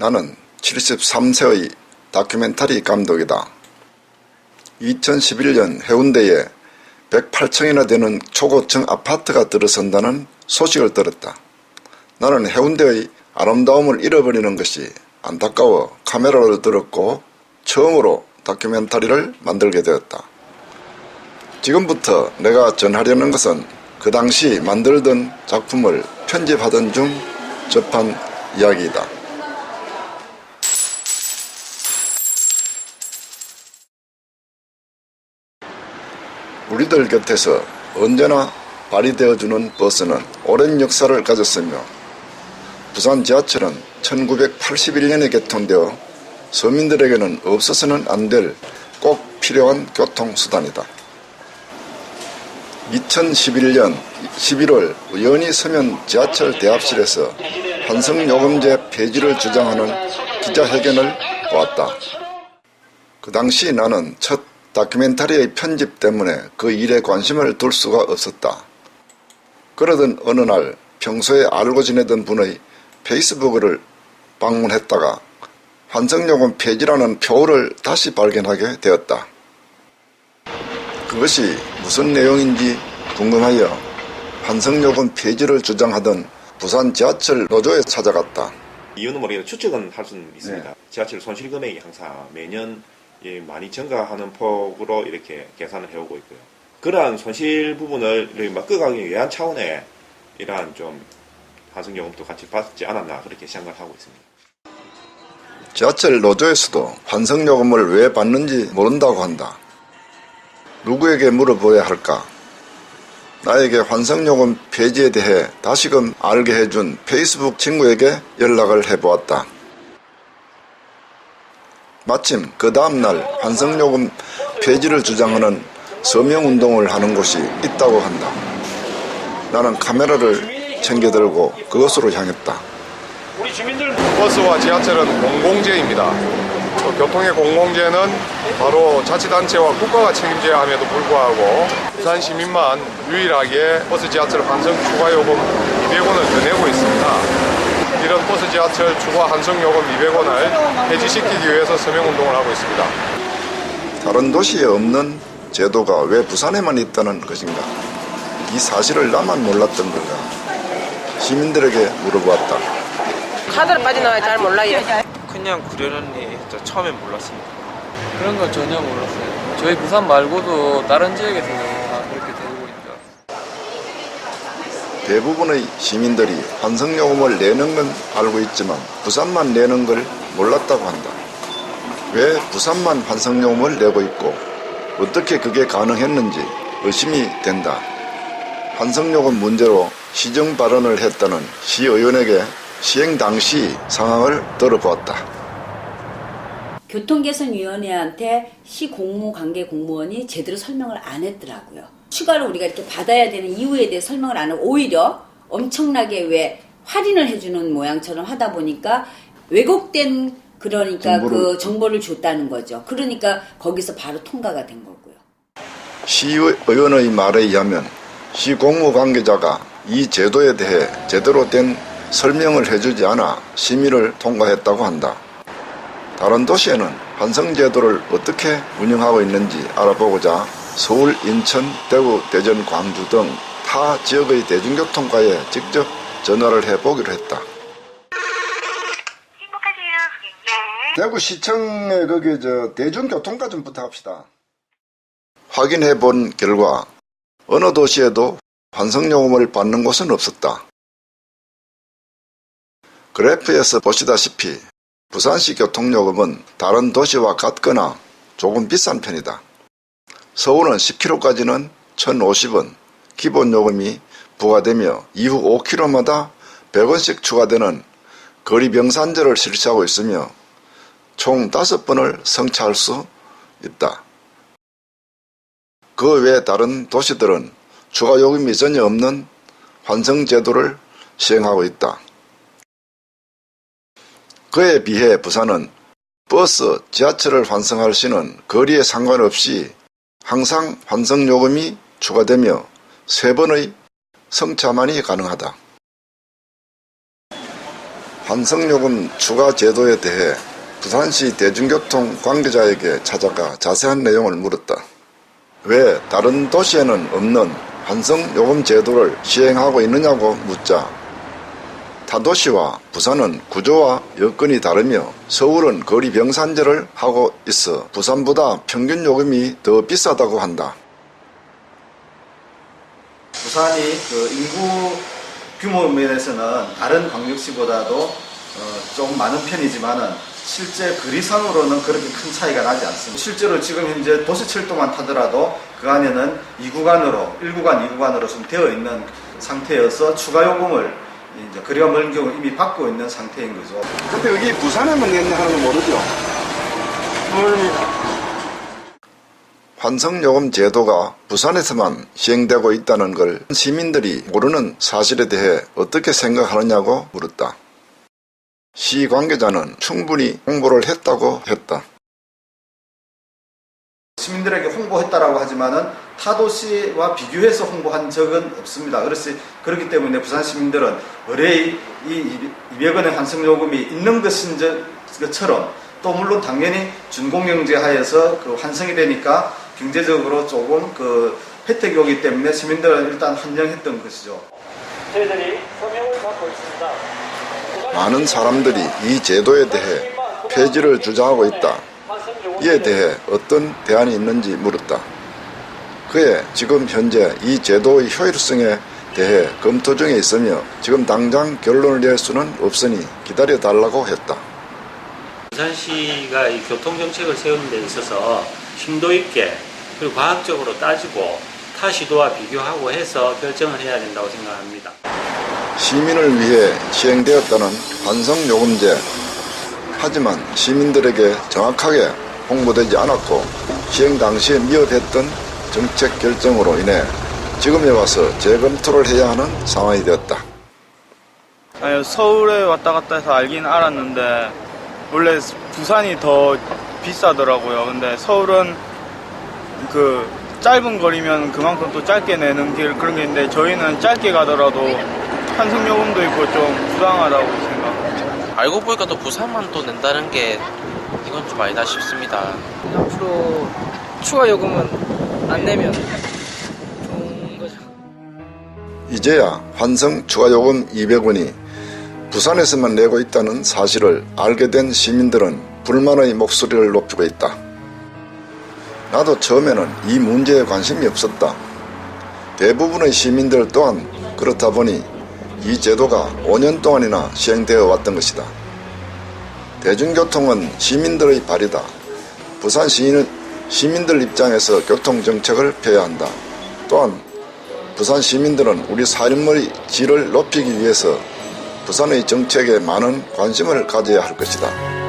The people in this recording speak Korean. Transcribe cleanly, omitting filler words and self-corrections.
나는 73세의 다큐멘터리 감독이다. 2011년 해운대에 108층이나 되는 초고층 아파트가 들어선다는 소식을 들었다. 나는 해운대의 아름다움을 잃어버리는 것이 안타까워 카메라를 들었고 처음으로 다큐멘터리를 만들게 되었다. 지금부터 내가 전하려는 것은 그 당시 만들던 작품을 편집하던 중 접한 이야기이다. 우리들 곁에서 언제나 발휘되어주는 버스는 오랜 역사를 가졌으며 부산 지하철은 1981년에 개통되어 서민들에게는 없어서는 안 될 꼭 필요한 교통수단이다. 2011년 11월 우연히 서면 지하철 대합실에서 환승요금제 폐지를 주장하는 기자회견을 보았다. 그 당시 나는 첫 다큐멘터리의 편집 때문에 그 일에 관심을 둘 수가 없었다. 그러던 어느 날 평소에 알고 지내던 분의 페이스북을 방문했다가 환승요금 폐지라는 표를 다시 발견하게 되었다. 그것이 무슨 내용인지 궁금하여 환승요금 폐지를 주장하던 부산 지하철 노조에 찾아갔다. 이유는 모르겠는데 추측은 할 수는 있습니다. 네. 지하철 손실 금액이 항상 매년 많이 증가하는 폭으로 이렇게 계산을 해오고 있고요. 그러한 손실 부분을 막아가기 위한 차원의 이러한 좀 환승요금도 같이 받지 않았나 그렇게 생각을 하고 있습니다. 지하철 노조에서도 환승요금을 왜 받는지 모른다고 한다. 누구에게 물어보아야 할까? 나에게 환승요금 폐지에 대해 다시금 알게 해준 페이스북 친구에게 연락을 해보았다. 마침 그 다음날 환승요금 폐지를 주장하는 서명운동을 하는 곳이 있다고 한다. 나는 카메라를 챙겨들고 그곳으로 향했다. 버스와 지하철은 공공재입니다. 교통의 공공재는 바로 자치단체와 국가가 책임져야 함에도 불구하고 부산 시민만 유일하게 버스 지하철 환승 추가요금 200원을 더 내고 있습니다. 이런 버스 지하철 추가 환승요금 200원을 폐지시키기 위해서 서명운동을 하고 있습니다. 다른 도시에 없는 제도가 왜 부산에만 있다는 것인가? 이 사실을 나만 몰랐던 건가? 시민들에게 물어보았다. 카드를 빠져나와야 잘 몰라요. 그냥 그러려니 처음엔 몰랐습니다. 그런 건 전혀 몰랐어요. 저희 부산 말고도 다른 지역에서는 다 그렇게 되고 있죠. 대부분의 시민들이 환승요금을 내는 건 알고 있지만 부산만 내는 걸 몰랐다고 한다. 왜 부산만 환승요금을 내고 있고 어떻게 그게 가능했는지 의심이 된다. 환승요금 문제로 시정 발언을 했다는 시의원에게 시행 당시 상황을 들어보았다. 교통개선위원회한테 시공무관계 공무원이 제대로 설명을 안 했더라고요. 추가로 우리가 이렇게 받아야 되는 이유에 대해 설명을 안 하고 오히려 엄청나게 왜 할인을 해주는 모양처럼 하다 보니까 왜곡된 그 정보를 줬다는 거죠. 그러니까 거기서 바로 통과가 된 거고요. 시의원의 말에 의하면 시공무관계자가 이 제도에 대해 제대로 된 설명을 해주지 않아 심의를 통과했다고 한다. 다른 도시에는 환승제도를 어떻게 운영하고 있는지 알아보고자 서울, 인천, 대구, 대전, 광주 등 타 지역의 대중교통과에 직접 전화를 해보기로 했다. 행복하세요, 고객님. 대구시청에 거기 대중교통과 좀 부탁합시다. 확인해 본 결과 어느 도시에도 환승요금을 받는 곳은 없었다. 그래프에서 보시다시피 부산시 교통요금은 다른 도시와 같거나 조금 비싼 편이다. 서울은 10km까지는 1,050원 기본요금이 부과되며 이후 5km마다 100원씩 추가되는 거리병산제를 실시하고 있으며 총 5번을 승차할 수 있다. 그 외 다른 도시들은 추가요금이 전혀 없는 환승제도를 시행하고 있다. 그에 비해 부산은 버스, 지하철을 환승할 시는 거리에 상관없이 항상 환승요금이 추가되며 3번의 승차만이 가능하다. 환승요금 추가 제도에 대해 부산시 대중교통 관계자에게 찾아가 자세한 내용을 물었다. 왜 다른 도시에는 없는 환승요금 제도를 시행하고 있느냐고 묻자 타도시와 부산은 구조와 여건이 다르며 서울은 거리 병산제를 하고 있어 부산보다 평균 요금이 더 비싸다고 한다. 부산이 그 인구 규모 면에서는 다른 광역시보다도 좀 많은 편이지만은 실제 거리상으로는 그렇게 큰 차이가 나지 않습니다. 실제로 지금 현재 도시철도만 타더라도 그 안에는 2구간으로 1구간, 2구간으로 좀 되어 있는 상태여서 추가 요금을 이제 거리가 멀은 경우 이미 받고 있는 상태인 거죠. 근데 여기 부산에만 냈냐 하는 건 모르죠? 모릅니다. 환승요금 제도가 부산에서만 시행되고 있다는 걸 시민들이 모르는 사실에 대해 어떻게 생각하느냐고 물었다. 시 관계자는 충분히 홍보를 했다고 했다. 시민들에게 홍보했다라고 하지만은 타도시와 비교해서 홍보한 적은 없습니다. 그렇기 때문에 부산 시민들은 의뢰의 이 200원의 환승요금이 있는 것처럼 또 물론 당연히 준공영제 하에서 그 환승이 되니까 경제적으로 조금 그 혜택이 오기 때문에 시민들은 일단 환영했던 것이죠. 저희들이 서명을 받고 있습니다. 많은 사람들이 이 제도에 대해 폐지를 주장하고 있다. 이에 대해 어떤 대안이 있는지 물었다. 그에 지금 현재 이 제도의 효율성에 대해 검토 중에 있으며 지금 당장 결론을 낼 수는 없으니 기다려달라고 했다. 부산시가 이 교통정책을 세우는 데 있어서 심도 있게 그리고 과학적으로 따지고 타 시도와 비교하고 해서 결정을 해야 된다고 생각합니다. 시민을 위해 시행되었다는 환승요금제. 하지만 시민들에게 정확하게 홍보되지 않았고 시행 당시에 미흡했던 정책 결정으로 인해 지금에 와서 재검토를 해야 하는 상황이 되었다. 서울에 왔다 갔다 해서 알긴 알았는데 원래 부산이 더 비싸더라고요. 근데 서울은 그 짧은 거리면 그만큼 또 짧게 내는 길 그런 게 있는데 저희는 짧게 가더라도 환승요금도 있고 좀 부당하다고 생각합니다. 알고 보니까 또 부산만 또 낸다는 게 이건 좀 아니다 싶습니다. 앞으로 추가 요금은 안 내면 좋은 거죠. 이제야 환승 추가요금 200원이 부산에서만 내고 있다는 사실을 알게 된 시민들은 불만의 목소리를 높이고 있다. 나도 처음에는 이 문제에 관심이 없었다. 대부분의 시민들 또한 그렇다 보니 이 제도가 5년 동안이나 시행되어 왔던 것이다. 대중교통은 시민들의 발이다. 부산 시민들 입장에서 교통정책을 펴야 한다. 또한 부산 시민들은 우리 삶의 질을 높이기 위해서 부산의 정책에 많은 관심을 가져야 할 것이다.